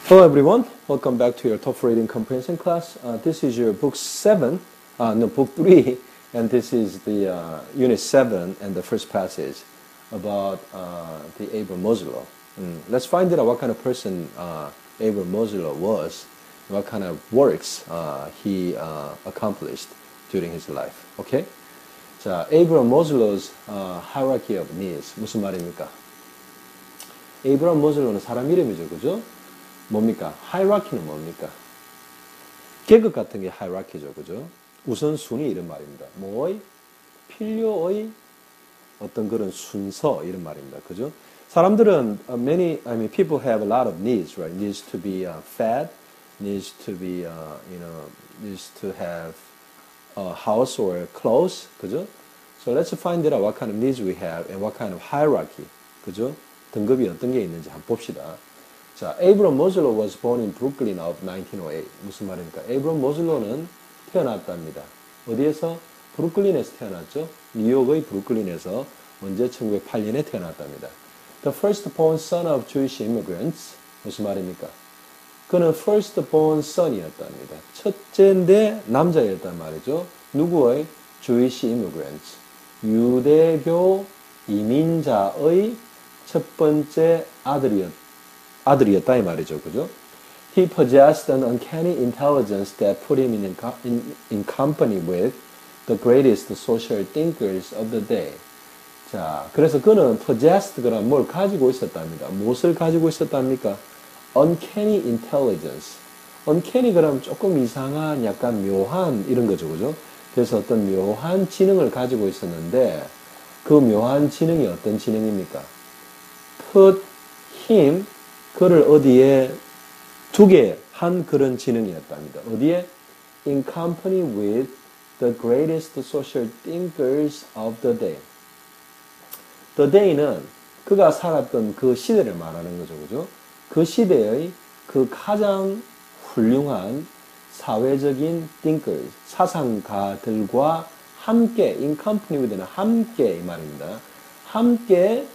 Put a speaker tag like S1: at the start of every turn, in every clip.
S1: Hello everyone, welcome back to your TOEFL reading comprehension class. This is your book 7, book 3, and this is the unit 7 and the first passage about the Abraham Maslow. Let's find out what kind of person Abraham Maslow was, what kind of works he accomplished during his life. Okay? 자, Abraham Maslow's hierarchy of needs. 무슨 말입니까? Abraham Maslow는 사람 이름이죠, 그죠? 뭡니까? 하이라키는 뭡니까? 계급 같은 게 하이라키죠, 그죠? 우선순위 이런 말입니다. 뭐의? 필요의 어떤 그런 순서 이런 말입니다, 그죠? 사람들은 people have a lot of needs, right? Needs to be fed, needs to be, needs to have a house or clothes, 그죠? So let's find out what kind of needs we have and what kind of hierarchy, 그죠? 등급이 어떤 게 있는지 한번 봅시다. 자, Abraham Maslow was born in Brooklyn of 1908. 무슨 말입니까? Abraham Maslow는 태어났답니다. 어디에서? 브루클린에서 태어났죠. 뉴욕의 브루클린에서 언제 1908년에 태어났답니다. The firstborn son of Jewish immigrants. 무슨 말입니까? 그는 firstborn son이었답니다. 첫째인데 남자였단 말이죠. 누구의? Jewish immigrants. 유대교 이민자의 첫 번째 아들이었다 이 말이죠, 그죠? He possessed an uncanny intelligence that put him in company with the greatest social thinkers of the day. 자, 그래서 그는 possessed 그럼 뭘 가지고 있었답니다. 무엇을 가지고 있었답니까? Uncanny intelligence. Uncanny 그럼 조금 이상한, 약간 묘한 이런 거죠, 그죠? 그래서 어떤 묘한 지능을 가지고 있었는데 그 묘한 지능이 어떤 지능입니까? Put him 그를 어디에 두게 한 그런 지능이었답니다. 어디에? In company with the greatest social thinkers of the day. The day는 그가 살았던 그 시대를 말하는 거죠. 그죠? 그 시대의 그 가장 훌륭한 사회적인 thinkers, 사상가들과 함께, in company with는 함께 이 말입니다. 함께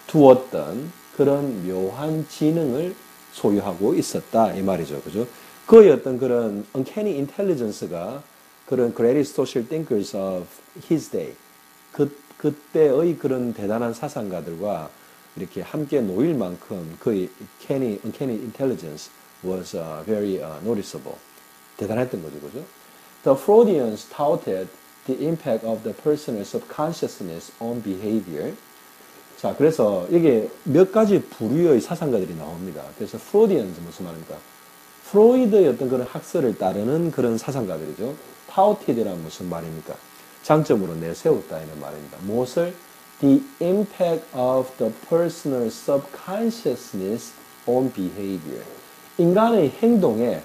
S1: 두었던 그런 묘한 지능을 소유하고 있었다 이 말이죠, 그죠? 그의 어떤 그런 uncanny intelligence가 그런 greatest social thinkers of his day 그때의 그런 대단한 사상가들과 이렇게 함께 놓일 만큼 그의 uncanny intelligence was very noticeable. 대단했던 거죠, 그죠? The Freudians touted the impact of the personal subconsciousness on behavior. 자, 그래서 이게 몇 가지 부류의 사상가들이 나옵니다. 그래서 프로디언즈 무슨 말입니까? 프로이드의 어떤 그런 학설을 따르는 그런 사상가들이죠. 타우티드란 무슨 말입니까? 장점으로 내세웠다 이런 말입니다. 무엇을? The impact of the personal subconsciousness on behavior. 인간의 행동에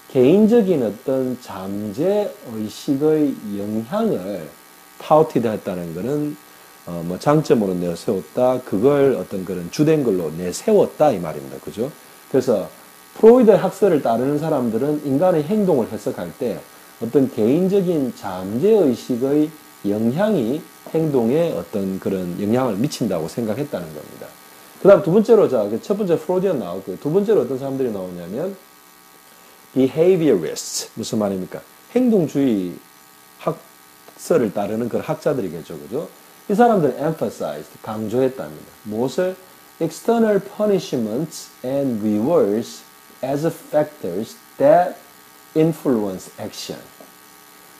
S1: 개인적인 어떤 잠재의식의 영향을 타우티드 했다는 것은 장점으로 내세웠다. 그걸 어떤 그런 주된 걸로 내세웠다. 이 말입니다. 그죠? 그래서 프로이드의 학설을 따르는 사람들은 인간의 행동을 해석할 때 어떤 개인적인 잠재의식의 영향이 행동에 어떤 그런 영향을 미친다고 생각했다는 겁니다. 그 다음 두 번째로, 자, 첫 번째 프로디언 나왔고요. 두 번째로 어떤 사람들이 나오냐면, behaviorists. 무슨 말입니까? 행동주의 학설을 따르는 그런 학자들이겠죠. 그죠? 이 사람들은 emphasized, 강조했답니다. 무엇을? External punishments and rewards as factors that influence action.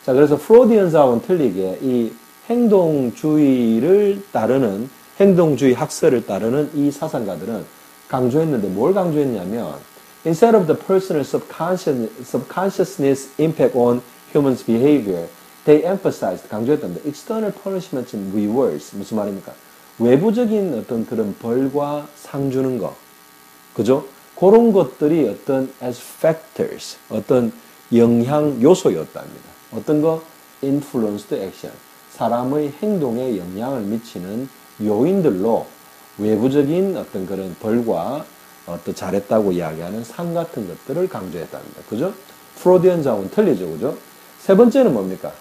S1: 자, 그래서 프로디언즈하고는 틀리게 이 행동주의를 따르는, 행동주의 학설을 따르는 이 사상가들은 강조했는데 뭘 강조했냐면 instead of the personal subconsciousness impact on humans' behavior, they emphasized, 강조했답니다. External punishments and rewards. 무슨 말입니까? 외부적인 어떤 그런 벌과 상 주는 거. 그죠? 그런 것들이 어떤 as factors, 어떤 영향 요소였답니다. 어떤 거? influenced action. 사람의 행동에 영향을 미치는 요인들로 외부적인 어떤 그런 벌과 어떤 잘했다고 이야기하는 상 같은 것들을 강조했답니다. 그죠? 프로디언즈하고는 틀리죠. 그죠? 세 번째는 뭡니까?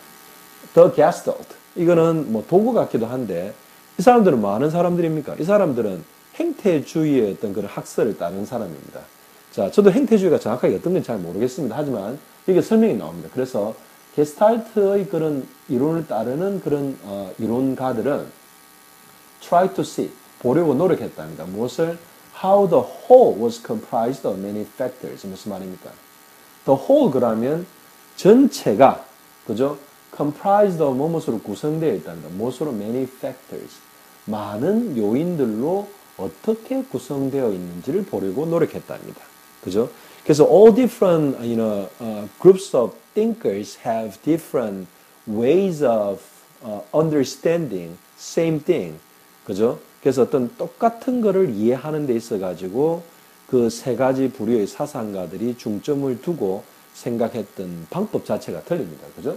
S1: The Gestalt. 이거는 뭐 도구 같기도 한데 이 사람들은 뭐 하는 사람들입니까? 이 사람들은 행태주의의 어떤 그런 학설을 따르는 사람입니다. 자, 저도 행태주의가 정확하게 어떤 건지 잘 모르겠습니다. 하지만 이게 설명이 나옵니다. 그래서 게스탈트의 그런 이론을 따르는 그런 이론가들은 try to see, 보려고 노력했답니다. 무엇을? How the whole was comprised of many factors. 무슨 말입니까? The whole 그러면 전체가, 그죠? comprised of 무엇으로 구성되어 있답니다. 무엇으로? Many factors. 많은 요인들로 어떻게 구성되어 있는지를 보려고 노력했답니다. 그죠? 그래서 all different, groups of thinkers have different ways of understanding same thing. 그죠? 그래서 어떤 똑같은 거를 이해하는 데 있어 가지고 그 세 가지 부류의 사상가들이 중점을 두고 생각했던 방법 자체가 틀립니다. 그죠?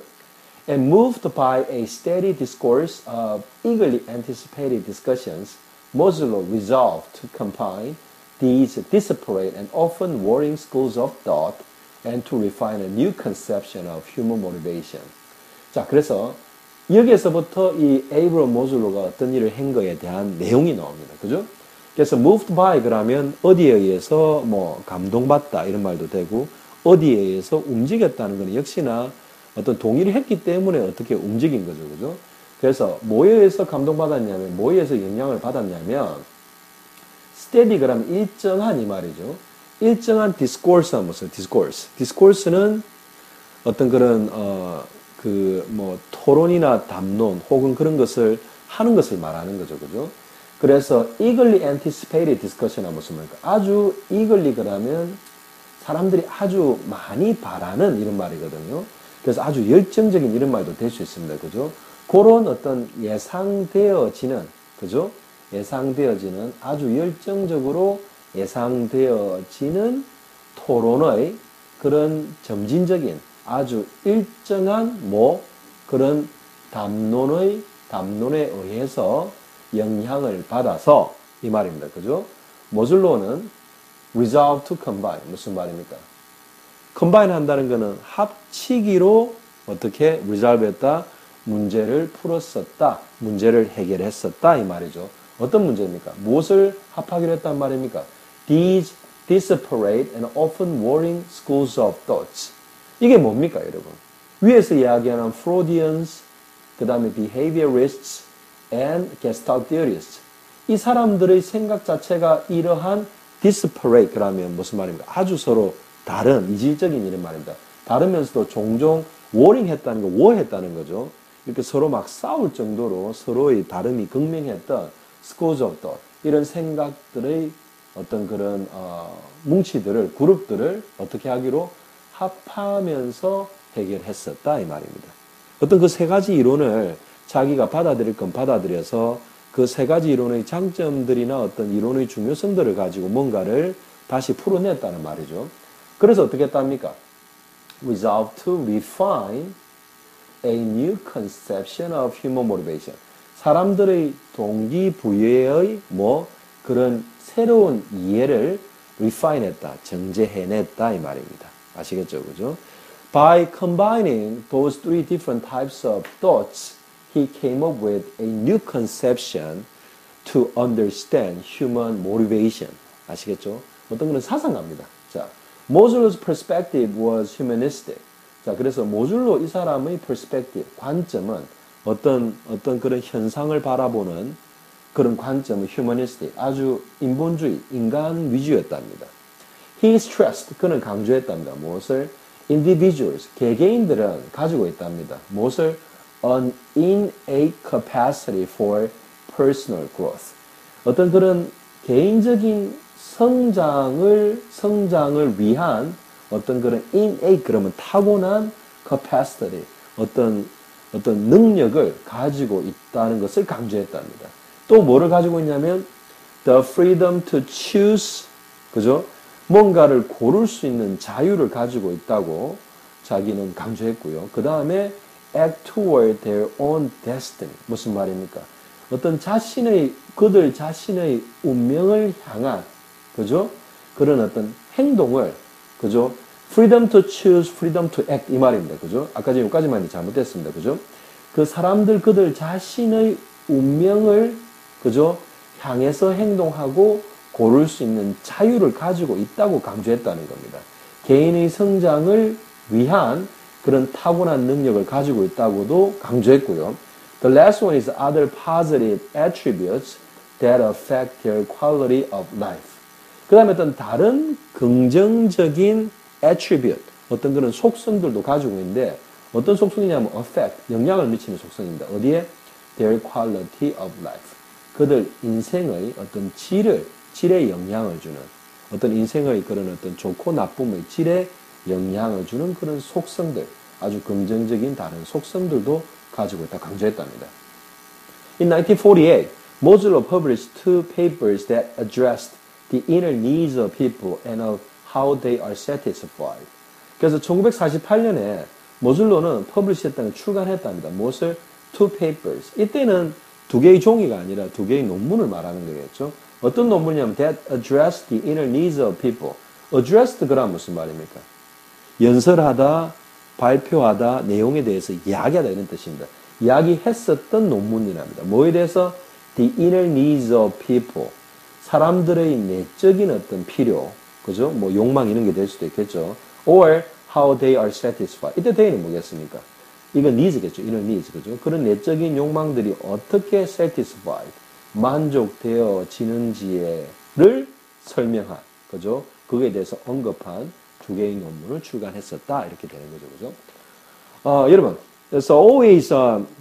S1: And moved by a steady discourse of eagerly anticipated discussions, Maslow resolved to combine these disparate and often warring schools of thought and to refine a new conception of human motivation. 자, 그래서 여기에서부터 이 에이브럼 모즐로가 어떤 일을 한 거에 대한 내용이 나옵니다. 그죠? 그래서 moved by 그러면 어디에 의해서 뭐 감동받다 이런 말도 되고 어디에 의해서 움직였다는 것은 역시나 어떤 동의를 했기 때문에 어떻게 움직인 거죠. 그죠? 그래서 뭐에 의해서 감동받았냐면 뭐에 의해서 영향을 받았냐면 steady 그러면 일정한 이 말이죠. 일정한 discourse는 무슨 discourse. discourse는 어떤 그런 토론이나 담론 혹은 그런 것을 하는 것을 말하는 거죠. 그죠? 그래서 eagerly anticipated discussion은 무슨 말일까? 아주 eagerly 그러면 사람들이 아주 많이 바라는 이런 말이거든요. 그래서 아주 열정적인 이런 말도 될 수 있습니다. 그죠? 그런 어떤 예상되어지는, 그죠? 예상되어지는 아주 열정적으로 예상되어지는 토론의 그런 점진적인 아주 일정한 그런 담론에 의해서 영향을 받아서 이 말입니다. 그죠? 모즐로는 resolve to combine 무슨 말입니까? combine 한다는 것은 합치기로 어떻게 resolve 했다? 문제를 풀었었다. 문제를 해결했었다. 이 말이죠. 어떤 문제입니까? 무엇을 합하기로 했단 말입니까? These disparate and often warring schools of thoughts. 이게 뭡니까, 여러분? 위에서 이야기하는 Freudians, 그 다음에 behaviorists and Gestalt theorists. 이 사람들의 생각 자체가 이러한 disparate, 그러면 무슨 말입니까? 아주 서로 다른, 이질적인 이런 말입니다. 다르면서도 종종 warring 했다는 거, war했다는 거죠. 이렇게 서로 막 싸울 정도로 서로의 다름이 극명했던 schools of thought. 이런 생각들의 어떤 그런, 뭉치들을, 그룹들을 어떻게 하기로 합하면서 해결했었다 이 말입니다. 어떤 그 세 가지 이론을 자기가 받아들일 건 받아들여서 그 세 가지 이론의 장점들이나 어떤 이론의 중요성들을 가지고 뭔가를 다시 풀어냈다는 말이죠. 그래서 어떻게 했답니까? Resolve to refine a new conception of human motivation. 사람들의 동기부여의 그런 새로운 이해를 refine했다, 정제해냈다 이 말입니다. 아시겠죠? 그죠? By combining those three different types of thoughts, he came up with a new conception to understand human motivation. 아시겠죠? 어떤 그런 사상가입니다. 자, Maslow's perspective was humanistic. 자, 그래서 모즐로 이 사람의 perspective, 관점은 어떤 그런 현상을 바라보는 그런 관점은 humanistic, 아주 인본주의, 인간 위주였답니다. He stressed, 그는 강조했답니다. 무엇을? Individuals, 개개인들은 가지고 있답니다. 무엇을? An innate capacity for personal growth. 어떤 그런 개인적인 성장을 위한 어떤 그런 innate, 그러면 타고난 capacity, 어떤 능력을 가지고 있다는 것을 강조했답니다. 또 뭐를 가지고 있냐면 the freedom to choose, 그죠? 뭔가를 고를 수 있는 자유를 가지고 있다고 자기는 강조했고요. 그 다음에 act toward their own destiny. 무슨 말입니까? 어떤 그들 자신의 운명을 향한, 그죠? 그런 어떤 행동을, 그죠? freedom to choose, freedom to act 이 말입니다. 그죠? 아까 전에 여기까지만 잘못됐습니다. 그죠? 그 사람들 그들 자신의 운명을, 그죠? 향해서 행동하고 고를 수 있는 자유를 가지고 있다고 강조했다는 겁니다. 개인의 성장을 위한 그런 타고난 능력을 가지고 있다고도 강조했고요. The last one is other positive attributes that affect their quality of life. 그 다음에 어떤 다른 긍정적인 attribute, 어떤 그런 속성들도 가지고 있는데 어떤 속성이냐면 affect, 영향을 미치는 속성입니다. 어디에? Their quality of life. 그들 인생의 어떤 질에 영향을 주는 어떤 인생의 그런 어떤 좋고 나쁨의 질에 영향을 주는 그런 속성들, 아주 긍정적인 다른 속성들도 가지고 있다 강조했답니다. In 1948, Mozilla published two papers that addressed the inner needs of people and of how they are satisfied. 그래서 1948년에 모즐로는 퍼블리시했다는 출간했답니다. 무엇을? Two papers. 이때는 두 개의 종이가 아니라 두 개의 논문을 말하는 거겠죠. 어떤 논문이냐면 that addressed the inner needs of people. addressed 그란 무슨 말입니까? 연설하다, 발표하다, 내용에 대해서 이야기하다 이런 뜻입니다. 이야기했었던 논문이랍니다. 뭐에 대해서? The inner needs of people. 사람들의 내적인 어떤 필요, 그죠? 뭐 욕망 이런 게 될 수도 있겠죠. Or how they are satisfied. 이때 they는 뭐겠습니까? 이건 needs겠죠. inner needs, 그죠? 그런 내적인 욕망들이 어떻게 satisfied, 만족되어지는지를 설명한, 그죠? 그거에 대해서 언급한 두 개의 논문을 출간했었다. 이렇게 되는 거죠, 그죠? 여러분, so always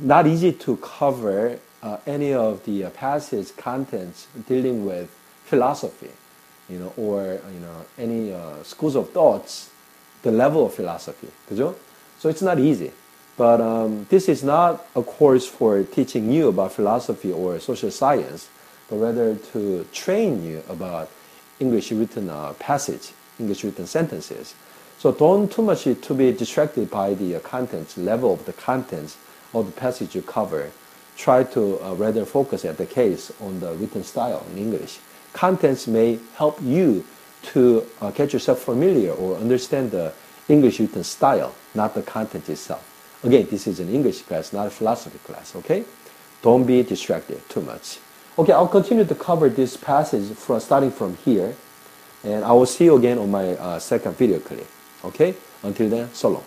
S1: not easy to cover any of the passage contents dealing with philosophy, or any schools of thoughts, the level of philosophy, 그죠? So it's not easy. But this is not a course for teaching you about philosophy or social science, but rather to train you about English written passage, English written sentences. So don't too much to be distracted by the contents, level of the contents of the passage you cover. Try to rather focus at the case on the written style in English. Contents may help you to get yourself familiar or understand the English written style, not the content itself. Again, this is an English class, not a philosophy class, okay? Don't be distracted too much. Okay, I'll continue to cover this passage starting from here, and I will see you again on my second video clip. Okay? Until then, so long.